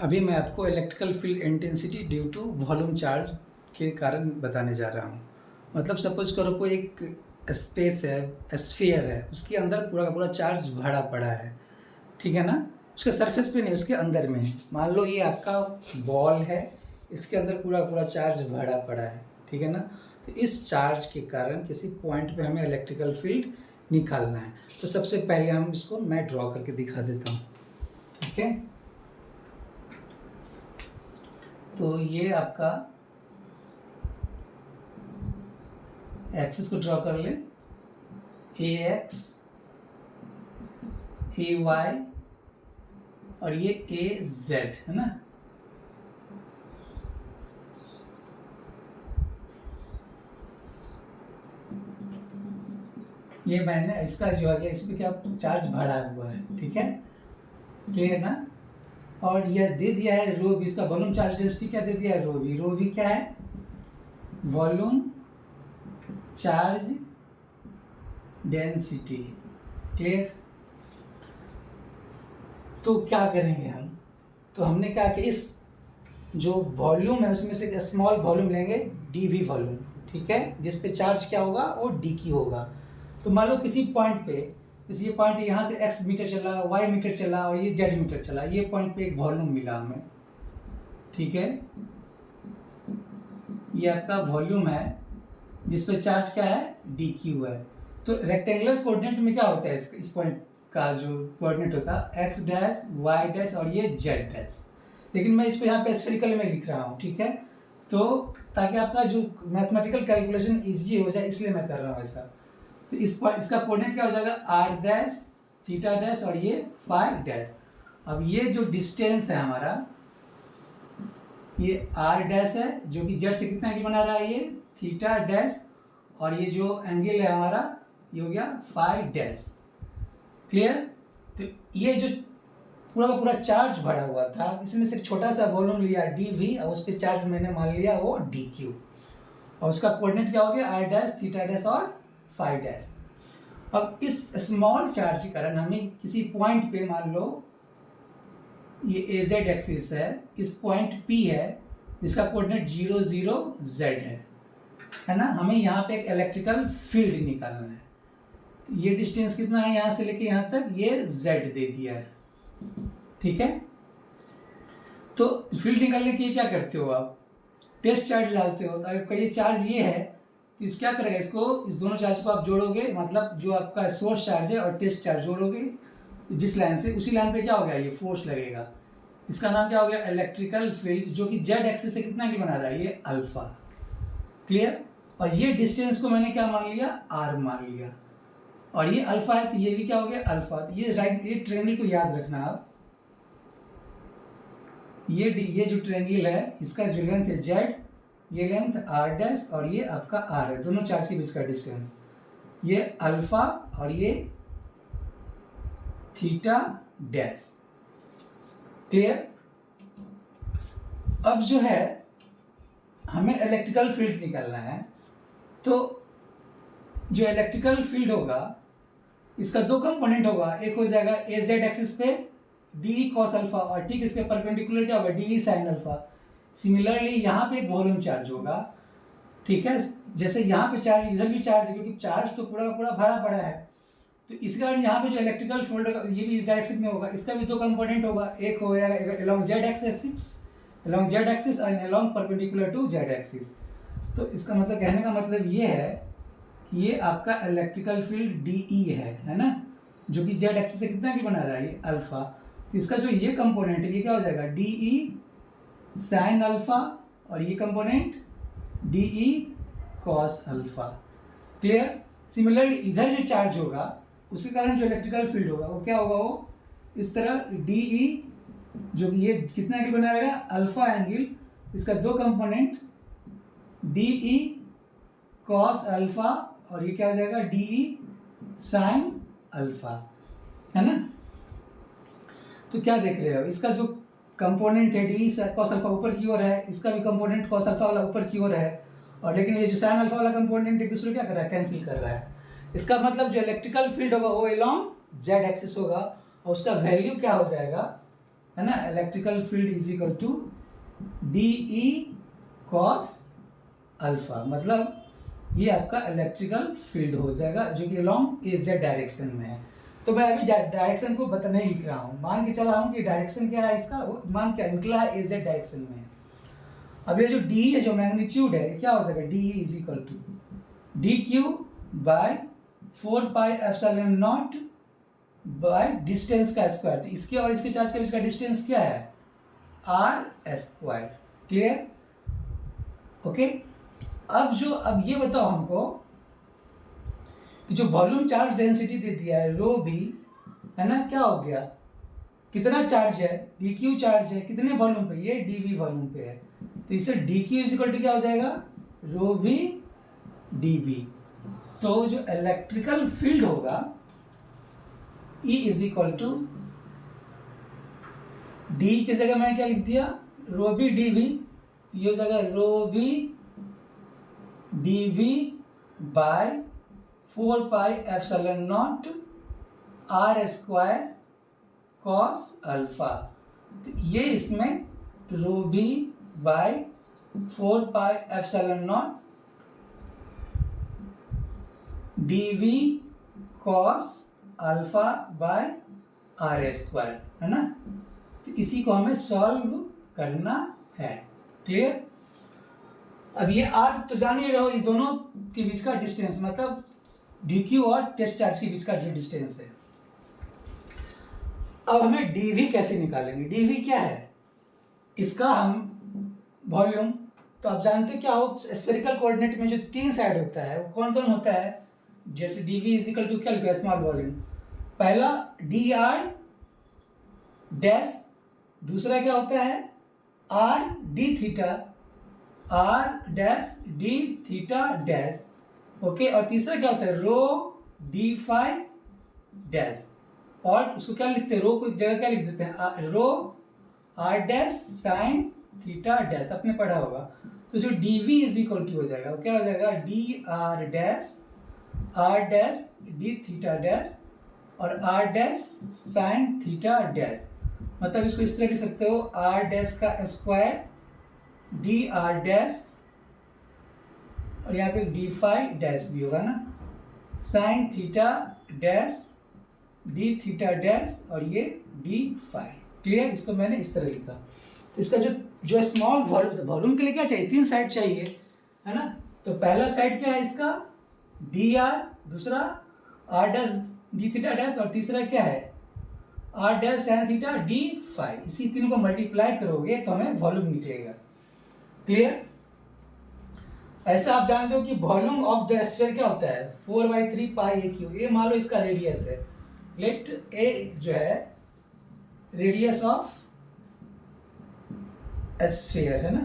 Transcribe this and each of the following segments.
अभी मैं आपको electrical field intensity due to volume charge के कारण बताने जा रहा हूँ। मतलब सपोज करो कोई एक स्पेस है, स्फीयर है, उसके अंदर पूरा का पूरा चार्ज भरा पड़ा है, ठीक है ना। उसके सरफेस पे नहीं, उसके अंदर में। मान लो ये आपका बॉल है, इसके अंदर पूरा पूरा चार्ज भरा पड़ा है, ठीक है ना। तो इस चार्ज के कारण किसी पॉइंट पे हमें इलेक्ट्रिकल फील्ड निकालना है। तो सबसे पहले हम इसको मैं ड्रॉ करके दिखा देता हूँ, ठीक है। तो ये आपका एक्सिस को ड्रॉ कर ले, ए एक्स, ए वाई और ये ए जेड, है ना। ये मैंने इसका जो है इस पर क्या चार्ज भरा हुआ है, ठीक है, क्लियर ना। और यह दे दिया है रो बी, इसका वॉल्यूम चार्ज डेंसिटी क्या दे दिया है, रो बी। रो बी क्या है, वॉल्यूम चार्ज डेंसिटी, क्लियर। तो क्या करेंगे हम, तो हमने कहा कि इस जो वॉल्यूम है उसमें से स्मॉल वॉल्यूम लेंगे, डी वी वॉल्यूम, ठीक है, जिस पे चार्ज क्या होगा, वो डी क्यू होगा। तो मान लो किसी पॉइंट पे, जैसे ये पॉइंट यहाँ से एक्स मीटर चला, वाई मीटर चला और ये जेड मीटर चला, ये पॉइंट पे एक वॉल्यूम मिला हमें, ठीक है। ये आपका वॉल्यूम है जिस पे चार्ज क्या है, डी क्यू है। तो रेक्टेंगुलर कोऑर्डिनेट में क्या होता है, इस पॉइंट का जो कोऑर्डिनेट होता है एक्स डैश, वाई डैश और ये जेड डैश। लेकिन मैं इसको यहाँ पे स्फेरिकल में लिख रहा हूँ, ठीक है। तो ताकि आपका जो मैथमेटिकल कैलकुलेशन इजी हो जाए, इसलिए मैं कर रहा हूँ ऐसा। तो इसका कोऑर्डिनेट क्या हो जाएगा, आर डैश, थीटा डैश और ये फाई डैश। अब ये जो डिस्टेंस है हमारा, ये आर डैश है जो कि जेड से कितना एंगल बना रहा है, ये थीटा डैश, और ये जो एंगल है हमारा ये हो गया फाई डैश, क्लियर। तो ये जो पूरा का पूरा चार्ज भरा हुआ था, इसमें से छोटा सा वॉल्यूम लिया डी वी और उस पर चार्ज मैंने मान लिया वो डी क्यू, और उसका कोऑर्डिनेट क्या हो गया, आर डैश, थीटा डैश और फाई डैश। अब इस स्मॉल चार्ज के कारण हमें किसी पॉइंट पे, मान लो ये ए जेड एक्सिस है, इस पॉइंट पी है, इसका कोऑर्डिनेट 0 0 जेड है ना। हमें यहाँ पे एक इलेक्ट्रिकल फील्ड निकालना है। ये डिस्टेंस कितना है यहाँ से लेके यहाँ तक, ये z दे दिया है, ठीक है। तो फील्ड निकालने के लिए क्या करते हो आप, टेस्ट चार्ज डालते हो। तो आपका ये चार्ज ये है, तो इस क्या करेगा, इसको, इस दोनों चार्ज को आप जोड़ोगे, मतलब जो आपका सोर्स चार्ज है और टेस्ट चार्ज जोड़ोगे जिस लाइन से, उसी लाइन पे क्या हो गया, ये फोर्स लगेगा। इसका नाम क्या हो गया, इलेक्ट्रिकल फील्ड, जो कि जेड एक्सिस से कितना एंगल बना रहा है, ये अल्फा, क्लियर। और ये डिस्टेंस को मैंने क्या मान लिया, आर मान लिया, और ये अल्फा है तो ये भी क्या हो गया, अल्फा। तो ये राइट, ये ट्रायंगल को याद रखना आप, ये जो ट्रायंगल है इसका जो लेंथ है जेड, ये लेंथ आर डैश और ये आपका आर है, दोनों चार्ज के बीच का डिस्टेंस, ये अल्फा और ये थीटा डैश, क्लियर। अब जो है हमें इलेक्ट्रिकल फील्ड निकालना है। तो जो इलेक्ट्रिकल फील्ड होगा इसका दो कंपोनेंट होगा, एक हो जाएगा ए जेड एक्सिस पे डी कॉस अल्फा, और ठीक इसके परपेंडिकुलर क्या होगा, डी साइन अल्फा। सिमिलरली यहाँ पे एक वॉल्यूम चार्ज होगा, ठीक है। जैसे यहाँ पे चार्ज, इधर भी चार्ज, क्योंकि चार्ज तो पूरा पूरा भरा पड़ा है, तो इसका यहाँ पे जो इलेक्ट्रिकल फील्ड होगा ये भी इस डायरेक्शन में होगा। इसका भी दो कंपोनेंट होगा, एक हो जाएगा along z axis, along z axis and along perpendicular to z axis. तो इसका मतलब, कहने का मतलब ये है कि ये आपका इलेक्ट्रिकल फील्ड डी ई है ना, जो कि जेड एक्सिस से कितना की बना रहा है, ये अल्फा। तो इसका जो ये कंपोनेंट है ये क्या हो जाएगा, डी ई साइन अल्फा, और ये component D E cos alpha, clear. Similarly इधर जो चार्ज होगा उसके कारण जो इलेक्ट्रिकल फील्ड होगा वो क्या होगा, वो इस तरह डी ई, जो कि ये कितना एंगल बना रहेगा, अल्फा एंगल, इसका दो component D E cos alpha और ये क्या हो जाएगा, डी ई साइन अल्फा, है ना। तो क्या देख रहे हो, इसका जो कंपोनेंट है डी ई कॉस अल्फा ऊपर की ओर है, इसका भी कंपोनेंट कॉस अल्फा वाला ऊपर की ओर है, और लेकिन ये जो साइन अल्फा वाला कंपोनेंट एक दूसरे क्या कर रहा है, कैंसिल कर रहा है। इसका मतलब जो इलेक्ट्रिकल फील्ड होगा वो अलोंग जेड एक्सिस होगा, और उसका वैल्यू क्या हो जाएगा, है ना, electrical field is equal to d E cos alpha, मतलब ये आपका इलेक्ट्रिकल फील्ड हो जाएगा जो कि अलॉन्ग ए जेड डायरेक्शन में है। तो मैं अभी डायरेक्शन को नहीं लिख रहा हूँ, मान के चला हूँ कि डायरेक्शन क्या है इसका, मान के निकला है ए जेड डायरेक्शन में है। अब ये जो डी है, जो मैग्नीट्यूड है, क्या हो जाएगा, D is equal to D Q by 4πε0 by distance का स्क्वायर। तो इसके और इसके चार्ज के बीच का डिस्टेंस क्या है, r स्क्वायर। Clear, okay. अब ये बताओ हमको कि जो वॉल्यूम चार्ज डेंसिटी दे दिया है रो बी, है ना, क्या हो गया, कितना चार्ज है, डी क्यू चार्ज है कितने वॉल्यूम पे, ये डी वी वॉल्यूम पे है। तो इससे d q is equal to क्या हो जाएगा, रो बी डी बी। तो जो इलेक्ट्रिकल फील्ड होगा E is equal to d की जगह मैंने क्या लिख दिया, रो बी डी वी, ये हो जाएगा rho B D V by 4πε0 r square cos alpha. तो ये इसमें rho B by 4πε0 D V cos alpha by r square, है ना। तो इसी को हमें सॉल्व करना है। क्लियर, अब ये r तो जान ही रहो, इस दोनों के बीच का डिस्टेंस, मतलब डी क्यू और टेस्ट चार्ज के बीच का जो डिस्टेंस है। अब हमें dv कैसे निकालेंगे, dv क्या है, इसका हम वॉल्यूम, तो आप जानते हैं क्या हो, स्फेरिकल कोऑर्डिनेट में जो 3 साइड होता है वो कौन कौन होता है, जैसे dv इज इक्वल टू क्या लिखा है, स्मॉल वॉल्यूम, पहला dr डैश, दूसरा क्या होता है r d theta, r dash d theta dash, okay, और तीसरा क्या होता है रो d फाई डैश। और इसको क्या लिखते हैं, रो को एक जगह क्या लिख देते हैं, रो r dash sine theta dash, आपने पढ़ा होगा। तो जो dv इज इक्वल टू हो जाएगा, वो क्या हो जाएगा, dr dash r dash d theta dash और r dash sine theta dash. मतलब इसको इस तरह लिख सकते हो, r डैश का स्क्वायर dr डैश और यहाँ पे डी फाई डैश भी होगा ना, sign theta dash d theta dash और ये डी फाई। क्लियर, इसको मैंने इस तरह लिखा। तो इसका जो स्मॉल वॉल्यूम के लिए क्या चाहिए, 3 साइड चाहिए, है ना। तो पहला साइड क्या है इसका डी आर, दूसरा r dash d theta dash और तीसरा क्या है r dash sine theta d phi. इसी तीनों को मल्टीप्लाई करोगे तो हमें वॉल्यूम निकलेगा। क्लियर, ऐसा आप जानते हो कि वॉल्यूम ऑफ द स्फीयर क्या होता है, 4/3 पाई ए क्यू। ए मान लो इसका रेडियस है, लेट ए जो है रेडियस ऑफ स्फीयर, है ना।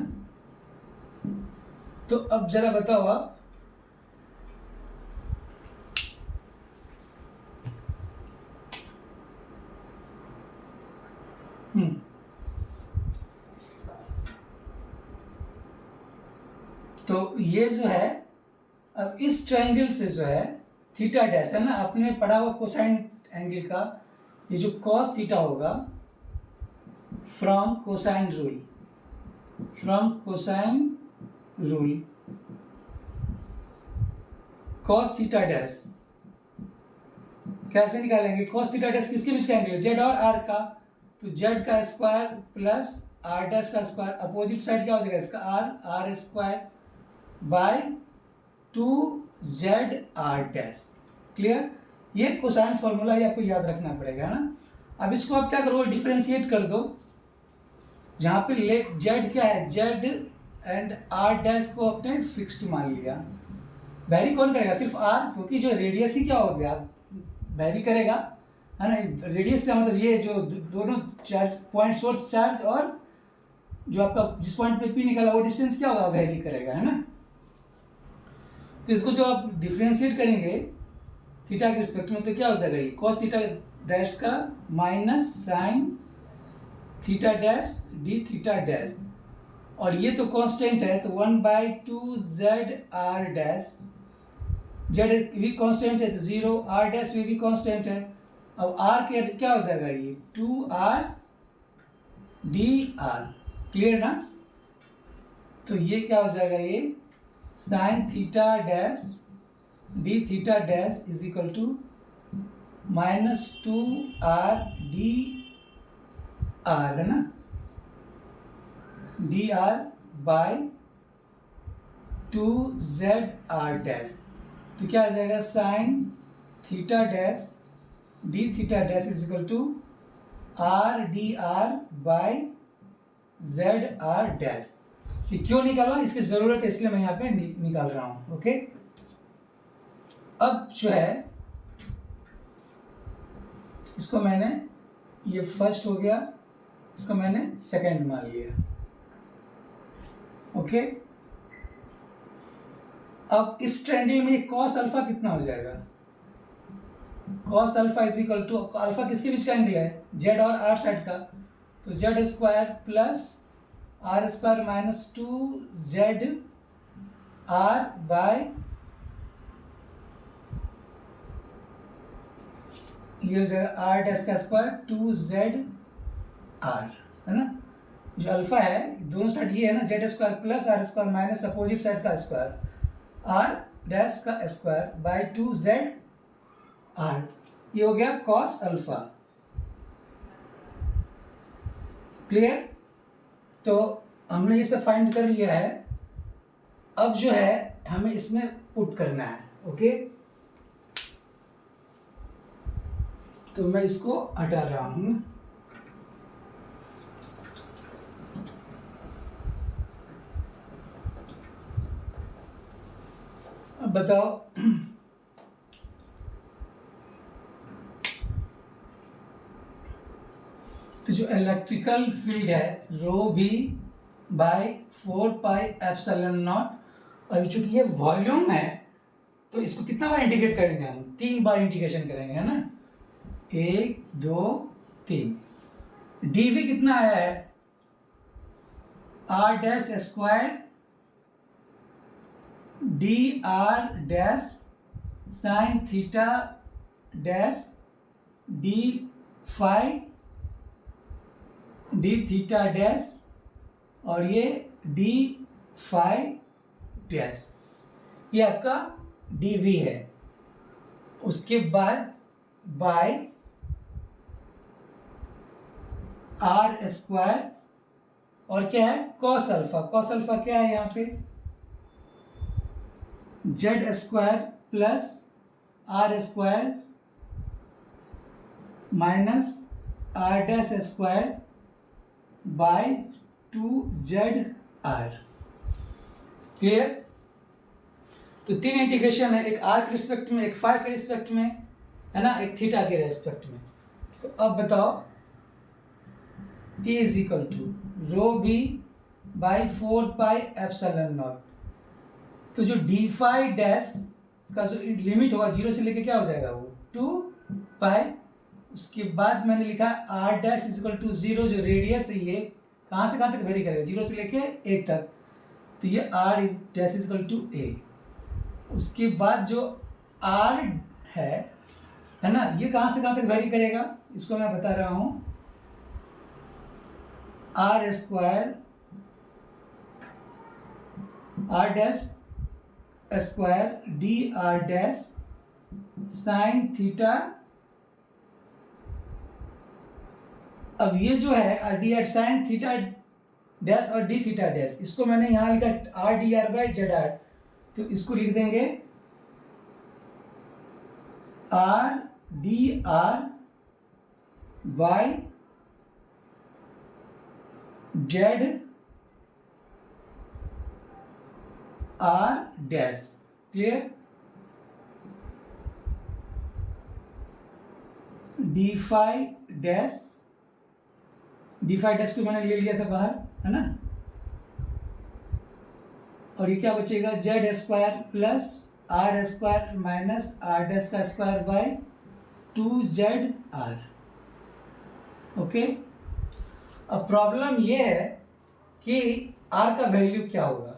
तो अब जरा बताओ आप, तो ये जो है, अब इस ट्रायंगल से जो है थीटा डैश, है ना, आपने पढ़ा हुआ कोसाइन एंगल का, ये जो कॉस थीटा होगा from cosine rule cos theta dash कैसे निकालेंगे, कॉस थीटा डैश किसके बीच का एंगल है, जेड और आर का। तो जेड का स्क्वायर प्लस आर डैश का स्क्वायर, अपोजिट साइड क्या हो जाएगा इसका r square by 2zr dash. Clear, ये कोसाइन फॉर्मूला ये आपको याद रखना पड़ेगा ना। अब इसको आप क्या करोगे, डिफरेंशिएट कर दो, जहाँ पे लेट जेड क्या है, जेड एंड आर डैश को आपने फिक्स्ड मान लिया। वैरी कौन करेगा, सिर्फ आर, क्योंकि जो रेडियस ही क्या हो गया वैरी करेगा, है ना। रेडियस का मतलब ये जो दोनों चार्ज पॉइंट, सोर्स चार्ज और जो आपका जिस पॉइंट पे पी निकाला वो डिस्टेंस क्या होगा, वैरी करेगा, है ना। तो इसको जो आप डिफ्रेंशिएट करेंगे थीटा के रिस्पेक्ट में, तो क्या हो जाएगा, ये कॉस थीटा डैश का minus sign theta dash d theta dash, और ये तो कांस्टेंट है, तो 1/2zr डैश, जेड भी कांस्टेंट है तो 0, आर डैश भी कांस्टेंट है। अब आर के क्या हो जाएगा, ये 2r डी आर। क्लियर ना? तो ये क्या हो जाएगा, ये sine theta dash d theta dash is equal to -2r d are, है ना, D r bye 2zr dash. तो क्या आ जाएगा, sine theta dash d theta dash is equal to r d r by z r dash. कि क्यों निकाला, इसकी जरूरत है इसलिए मैं यहाँ पे निकाल रहा हूं। ओके, अब जो है इसको मैंने, ये फर्स्ट हो गया, इसको मैंने सेकंड मान लिया। ओके, अब इस ट्रायंगल में कॉस अल्फा कितना हो जाएगा, cos alpha is equal to, alpha किसके बीच का एंगल है, जेड और आर साइड का, तो Z square plus are square minus 2z r by, ये हो जाएगा आर डैश का स्क्वायर 2z आर, है ना। जो अल्फा है दोनों साइड ये है ना, z square plus are square minus opposite side का स्क्वायर आर डैश का स्क्वायर बाय 2z आर, ये हो गया कॉस अल्फा। क्लियर? तो हमने ये सब फाइंड कर लिया है। अब जो है हमें इसमें पुट करना है। ओके, तो मैं इसको हटा रहा हूं। अब बताओ, तो जो इलेक्ट्रिकल फील्ड है rho B by 4 pi epsilon nought, अभी चूंकि ये वॉल्यूम है तो इसको कितना बार इंटीग्रेट करेंगे हम, 3 बार इंटीग्रेशन करेंगे, है ना, 1 2 3। डीवी कितना आया है, r dash square D R dash sine theta dash d phi d theta dash और ये डी फाई डैश, ये आपका डीवी है। उसके बाद बाय आर स्क्वायर और क्या है, कॉस अल्फा। कॉस अल्फा क्या है यहाँ पे, z square plus are square minus are dash square by 2z r. Clear? तो 3 इंटीग्रेशन है, एक आर के रिस्पेक्ट में, एक फाई के रिस्पेक्ट में, है ना, एक थीटा के रेस्पेक्ट में। तो अब बताओ, A is equal to rho B by 4 pi epsilon nought. तो जो डी फाई डैश का जो लिमिट होगा 0 से लेके क्या हो जाएगा, वो 2 पाई। उसके बाद मैंने लिखा r dash is equal to 0, जो रेडियस है ये कहाँ से कहाँ तक वेरी करेगा, 0 से लेके 1 तक, तो ये R is dash is equal to A. उसके बाद जो आर है ना, ये कहाँ से कहाँ तक वेरी करेगा, इसको मैं बता रहा हूँ, r square are dash square D R dash sine theta. अब ये जो है D r sine theta dash और डी थीटा डैश, इसको मैंने यहाँ लिखा r d r by z r, तो इसको लिख देंगे r d r by z r dash. Clear? D phi dash, d phi dash को मैंने ले लिया था बाहर, है ना, और ये क्या बचेगा, Z square plus are square minus are dash का square by 2z R. Okay, अब प्रॉब्लम ये है कि आर का वैल्यू क्या होगा।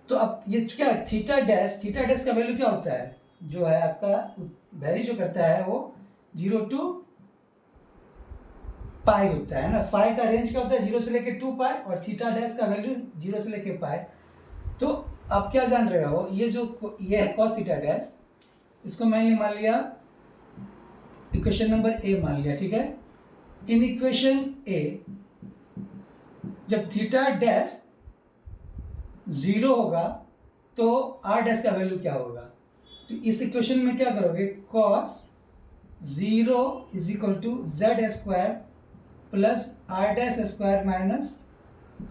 तो अब ये क्या है, थीटा डैश का वैल्यू क्या होता है, जो है आपका वैरी जो करता है वो 0 to पाई होता है ना। फाई का रेंज क्या होता है, 0 से लेके 2 पाई, और थीटा डैश का वैल्यू 0 से लेके पाई। तो आप क्या जान रहे हो, ये है कॉस थीटा डैश, इसको मैंने मान लिया इक्वेशन नंबर ए मान लिया, ठीक है। इन इक्वेशन ए जब थीटा डैश 0 होगा तो आर डैश का वैल्यू क्या होगा। तो इस इक्वेशन में क्या करोगे, cos 0 is equal to z square plus are dash square minus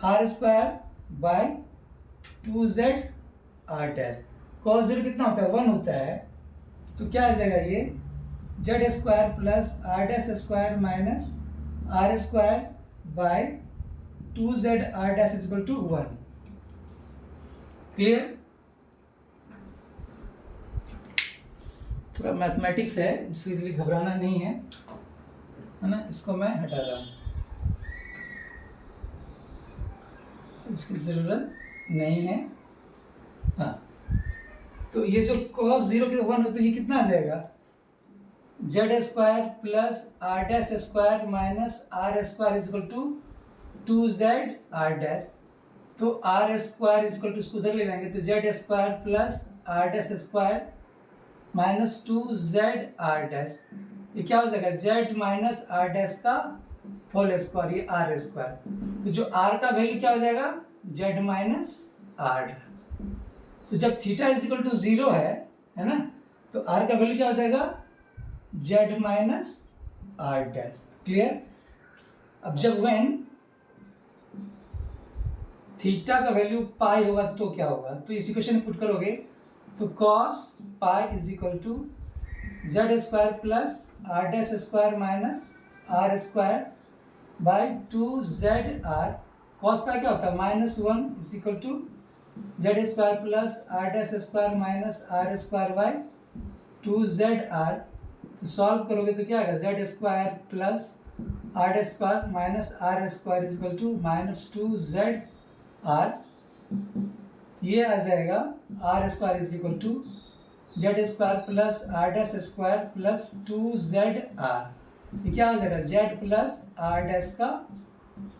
are square by 2z are dash. Cos 0 कितना होता है, 1 होता है, तो क्या आ जाएगा ये Z square plus are dash square minus are square by 2z are dash is equal to 1। Clear. थोड़ा मैथमेटिक्स है, इसलिए घबराना नहीं है ना। इसको मैं हटा रहा हूँ, इसकी ज़रूरत नहीं है। हाँ, तो ये जो cos 0 के 1 हो तो ये कितना आ जाएगा, Z square plus are dash square minus are square is equal to 2z are dash. तो R square is equal to, इसको उधर ले जाएंगे तो Z square plus are dash square minus 2z are dash. ये क्या हो जाएगा, z माइनस आर डैश का होल स्क्वायर, ये आर स्क्वायर। तो जो r का वैल्यू क्या हो जाएगा, z माइनस आर। तो जब थीटा इज इक्वल टू 0 है ना, तो r का वैल्यू क्या हो जाएगा, z minus are dash. Clear. अब जब व्हेन थीटा का वैल्यू पाई होगा तो क्या होगा, तो इस इक्वेशन में पुट करोगे तो cos pi is equal to z square plus are dash square minus are square by 2z r. Cos pi क्या होता है, -1 is equal to z square plus are dash square minus are square by 2z r. तो solve करोगे तो क्या आएगा, z square plus are dash square minus are square is equal to -2z r. ये आ जाएगा r square is equal to z square plus are dash square plus 2z r. ये क्या हो जाएगा, जेड प्लस आर डैश का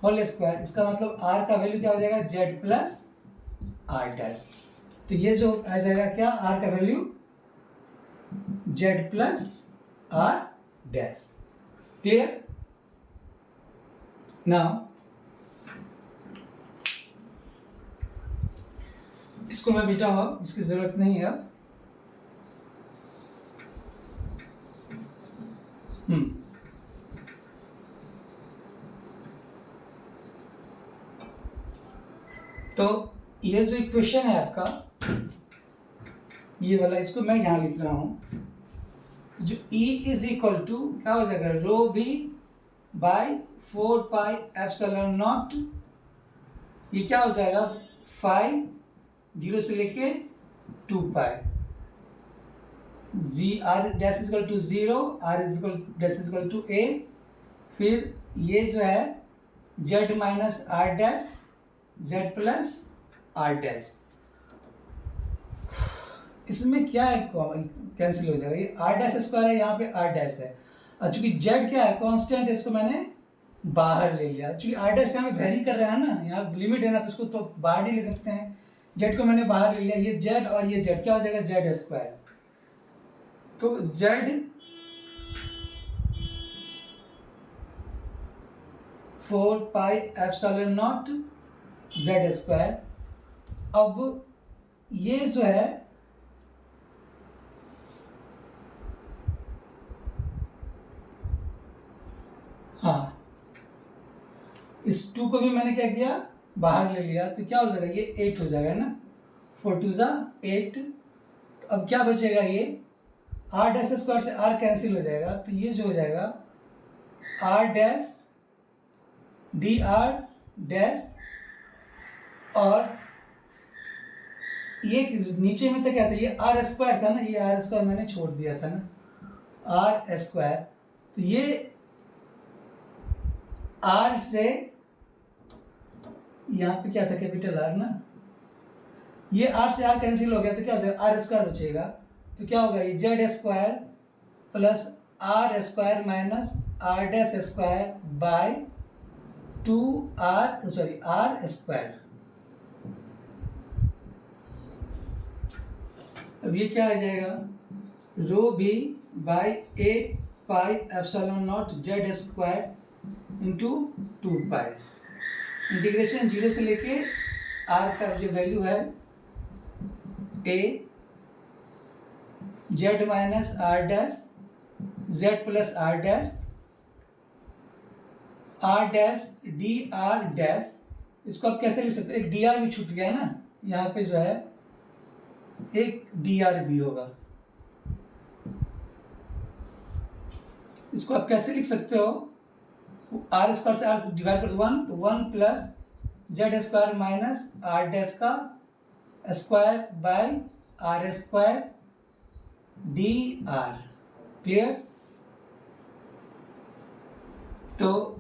whole square. इसका मतलब आर का वैल्यू क्या हो जाएगा, जेड प्लस आर डैश। तो ये जो आ जाएगा क्या, आर का value z plus are dash. Clear. Now इसको मैं बेटा हूँ, इसकी जरूरत नहीं है अब। तो ये जो इक्वेशन है आपका, ये वाला, इसको मैं यहां लिख रहा हूं। तो जो E इज इक्वल टू क्या हो जाएगा, rho B by 4 pi epsilon nought. ये क्या हो जाएगा, 5 0 से लेके 2 pi G R dash is equal to 0, R is equal dash is equal to A. फिर ये जो है Z minus are dash, Z plus are dash. इसमें क्या है, कैंसिल हो जाएगा। ये आर डैश स्क्वायर है, यहाँ पे आर डैश है, और चूंकि जेड क्या है, कांस्टेंट है, इसको मैंने बाहर ले लिया। चूंकि आर डैश यहाँ पे वेरी कर रहा है ना, यहाँ लिमिट है ना, तो उसको तो बाहर ही ले सकते हैं। जेड को मैंने बाहर ले लिया, ये जेड और ये जेड क्या हो जाएगा, जेड स्क्वायर। तो Z 4 pi epsilon not Z square. अब ये जो है हाँ, इस 2 को भी मैंने क्या किया, बाहर ले लिया, तो क्या हो जाएगा, ये 8 हो जाएगा ना, 4 2 जा 8। तो अब क्या बचेगा, ये आर डैश स्क्वायर से आर कैंसिल हो जाएगा, तो ये जो हो जाएगा r dash D R dash, और ये नीचे में तो क्या था, ये आर स्क्वायर था ना, ये आर स्क्वायर मैंने छोड़ दिया था ना, आर स्क्वायर। तो ये आर से यहाँ पे क्या था, कैपिटल आर ना, ये आर से आर कैंसिल हो गया, तो क्या हो जाएगा, आर स्क्वायर बचेगा। तो क्या होगा, ये Z square plus are square minus are dash square by 2r square. अब ये क्या आ जाएगा, rho B by 8 pi epsilon not Z square into 2 pi. Integration 0 से लेके आर का जो वैल्यू है A Z minus are dash Z plus are dash D R dash. इसको आप कैसे लिख सकते हैं, एक डी आर भी छूट गया है ना, यहाँ पे जो है एक डी आर भी होगा। इसको आप कैसे लिख सकते हो, आर स्क्वायर से आर डिवाइड कर दो 1, तो 1 plus Z square minus are dash का square by R square D R. Clear. तो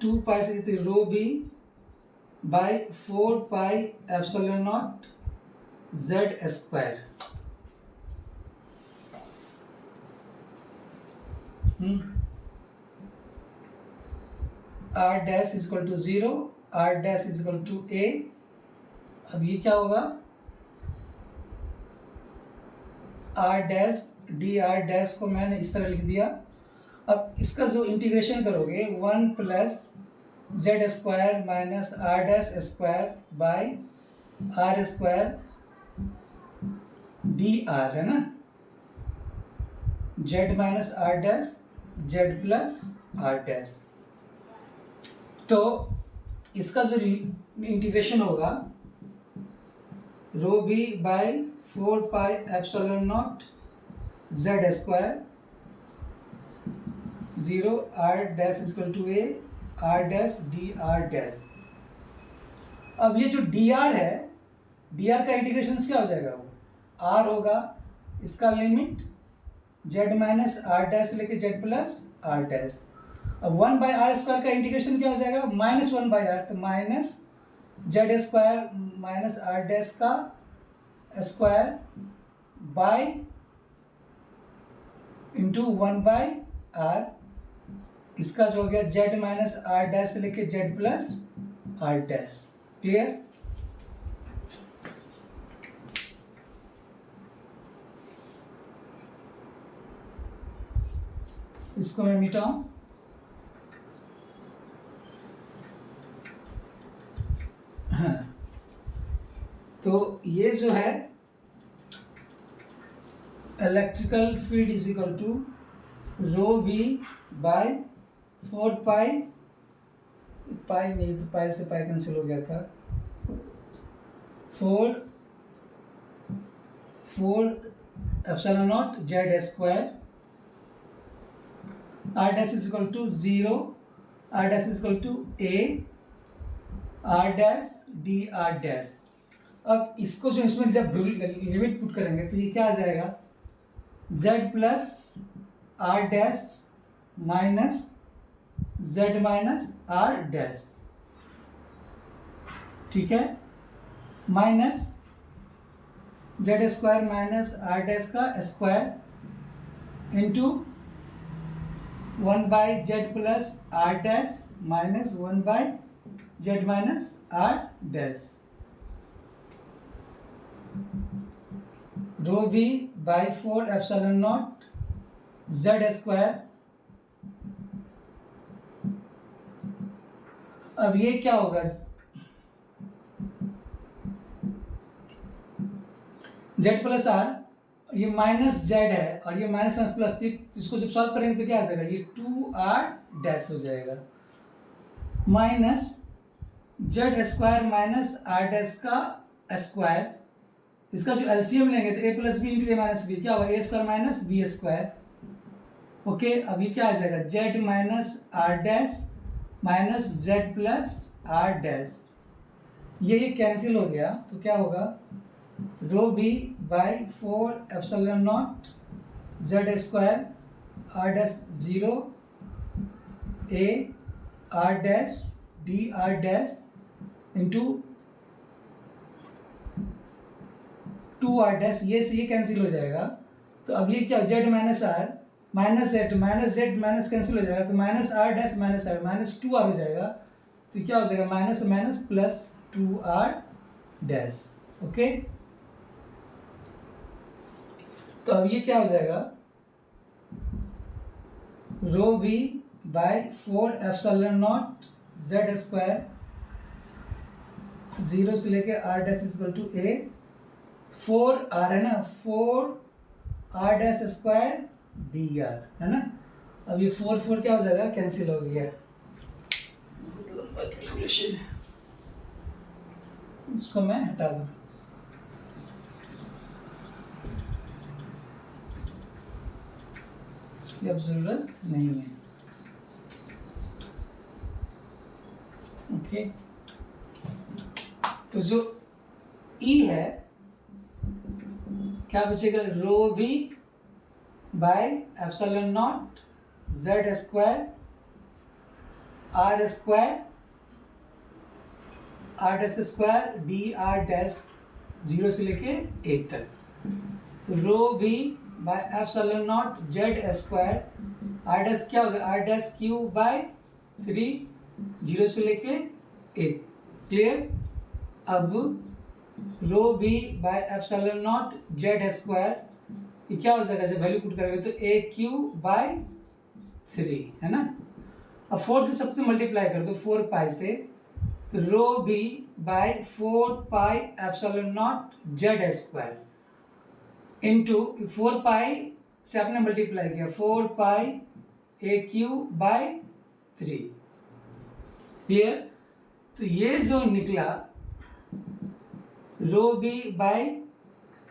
2 पाई से तो rho B by 4 pi epsilon not Z square. Are dash is equal to 0, are dash is equal to A. अब ये क्या होगा, R dash D R dash को मैंने इस तरह लिख दिया। अब इसका जो इंटीग्रेशन करोगे 1 plus Z square minus are dash square by R square D R है ना, Z minus are dash Z plus are dash. तो इसका जो इंटीग्रेशन होगा rho B by 4 pi epsilon not Z square 0 are dash equal to A R dash D R dash. अब ये जो D are है, डी आर का integration क्या हो जाएगा, वो आर होगा, इसका limit Z minus are dash लेके जेड प्लस आर डैश। अब 1 बाई आर स्क्वायर का इंटीग्रेशन क्या हो जाएगा, -1 बाई आर, तो minus Z square minus are dash का square by into 1 by R, इसका जो हो गया जेड माइनस आर डैश से लेके Z plus are dash. Clear. इसको मैं मिटाऊं, हाँ, तो ये जो है electrical field is equal to rho B by 4 pi, pi नहीं तो पाई से पाई कैंसिल हो गया था, 4 epsilon not Z square are dash is equal to 0 are dash is equal to A R dash D R dash. अब इसको जो इसमें जब लिमिट पुट करेंगे तो ये क्या आ जाएगा, z plus are dash minus z minus are dash. ठीक है, minus Z square minus are dash का square into 1 by Z plus are dash minus 1 by Z minus are dash. Rho B by 4 epsilon not Z square. अब ये क्या होगा, Z plus R, ये minus Z है और ये minus plus, इसको जब सॉल्व करेंगे तो क्या आ जाएगा, ये 2r डैश हो जाएगा, minus Z square minus are dash का स्क्वायर, इसका जो एलसीएम लेंगे तो A plus B into A minus B, क्या होगा, A square minus B square. Okay, अब ये क्या आ जाएगा, Z minus are dash minus Z plus are dash, ये कैंसिल हो गया तो क्या होगा, rho B by 4 epsilon not Z square are dash 0 A are dash D R dash into 2r dash, ये से ये कैंसिल हो जाएगा। तो अब ये क्या, Z minus R minus Z minus cancel हो जाएगा, तो minus are dash minus R minus 2 R हो जाएगा, तो क्या हो जाएगा minus minus plus 2r dash. Okay, तो अब ये क्या हो जाएगा, rho B by 4 epsilon not Z square 0 से लेके R dash equal to A, 4 R है ना, 4 R dash square D R है ना। अब ये 4 क्या हो जाएगा, कैंसिल हो गया, बहुत लंबा कैलकुलेशन है, इसको मैं हटा दूँ। इसकी अब जरूरत नहीं है। ओके, तो जो ई है क्या बचेगा, rho B by epsilon not Z square are dash square D R dash 0 से लेके 1 तक, तो rho B by epsilon not Z square are dash क्या हो जाएगा, आर डैश क्यू बाय 3 0 से लेके 1। क्लियर। अब rho B by epsilon not Z square ये क्या हो जाएगा, जब वैल्यू पुट करेंगे तो ए क्यू बाय 3 है ना। अब 4 से सबसे मल्टीप्लाई कर दो 4 पाई से, तो rho B by 4 pi epsilon not Z square into 4 pi से आपने मल्टीप्लाई किया 4 pi a q by 3। Clear. तो ये जो निकला rho B by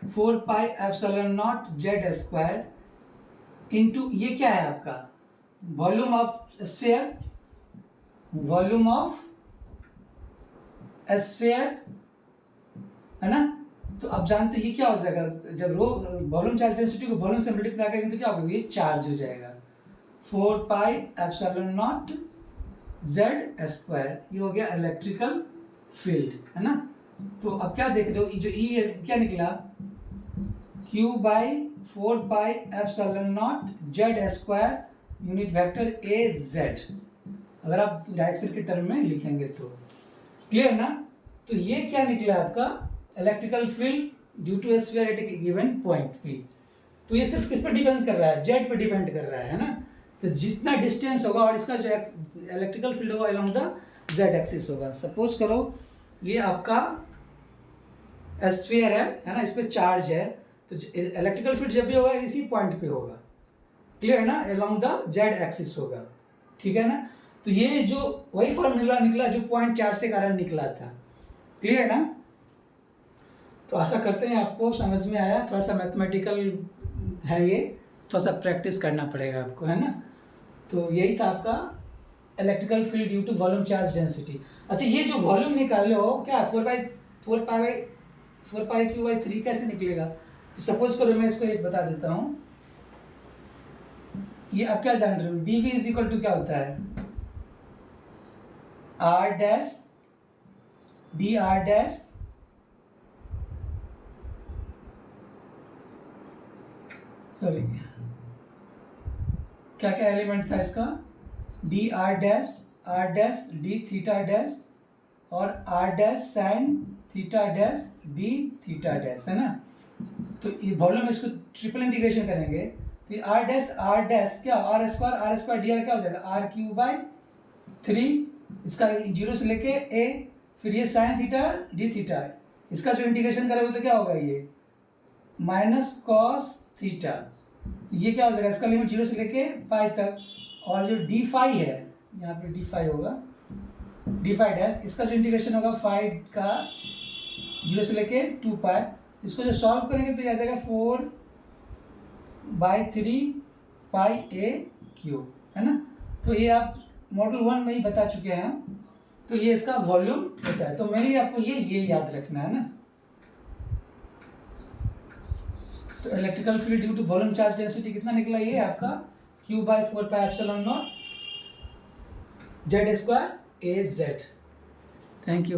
4 pi epsilon not Z square into ये क्या है आपका volume of sphere, volume of sphere है ना। तो अब जानते हैं ये क्या हो जाएगा, जब रो वॉल्यूम चार्ज डेंसिटी को वॉल्यूम से मल्टीप्लाई करेंगे तो क्या होगा, ये चार्ज हो जाएगा 4 pi epsilon not Z square, ये हो गया इलेक्ट्रिकल फील्ड है ना। तो अब क्या देख रहे हो, जो ई क्या निकला Q by 4 pi epsilon not Z square unit vector A Z, अगर आप डायरेक्शन के टर्म में लिखेंगे तो। क्लियर ना। तो ये क्या निकला आपका electrical field due to a sphere at a given point p. तो ये सिर्फ किस पर डिपेंड कर रहा है, जेड पे डिपेंड कर रहा है ना। तो जितना डिस्टेंस होगा और इसका जो इलेक्ट्रिकल फील्ड होगा अलोंग द जेड एक्सिस होगा। सपोज करो ये आपका स्फीयर है ना, इस पे चार्ज है, तो इलेक्ट्रिकल फील्ड जब भी होगा इसी पॉइंट पे होगा। क्लियर है ना, अलोंग द जेड एक्सिस होगा। ठीक है ना। तो ये जो वही फॉर्मूला निकला जो पॉइंट चार्ज के कारण निकला था। क्लियर ना। तो आशा करते हैं आपको समझ में आया, थोड़ा सा मैथमेटिकल है ये, थोड़ा सा प्रैक्टिस करना पड़ेगा आपको है ना। तो यही था आपका electrical field due to volume charge density. अच्छा, ये जो वॉल्यूम निकाले हो क्या 4 पाई क्यू बाई 3 कैसे निकलेगा। तो सपोज करो मैं इसको एक बता देता हूँ। ये आप क्या जान रहे हो, d v is equal to क्या होता है, r dash D R dash sorry क्या क्या एलिमेंट था इसका, d are dash d theta dash और r dash sine theta dash d theta dash है ना। तो ये वॉल्यूम इसको ट्रिपल इंटीग्रेशन करेंगे तो ये आर डैश क्या आर स्क्वायर डी आर क्या हो जाएगा आर क्यू बाई 3, इसका 0 से लेके ए, फिर ये साइन थीटा डी थीटा, इसका जो इंटीग्रेशन करेंगे तो क्या होगा ये माइनस कॉस थीटा। तो ये क्या हो जाएगा, इसका लिमिट 0 से लेके पाई तक, और जो डी फाई है यहाँ पे डी फाई होगा डी फाई डैश, इसका जो इंटीग्रेशन होगा फाई का 0 से लेके 2 पाई। तो इसको जो सॉल्व करेंगे तो ये आ जाएगा 4/3 पाई ए क्यू है ना। तो ये आप मॉडल 1 में ही बता चुके हैं। तो ये इसका वॉल्यूम होता है। तो मेनली आपको ये याद रखना है ना। तो electrical field due to volume charge density कितना निकला, ये आपका Q by 4 pi epsilon not Z square a z. Thank you.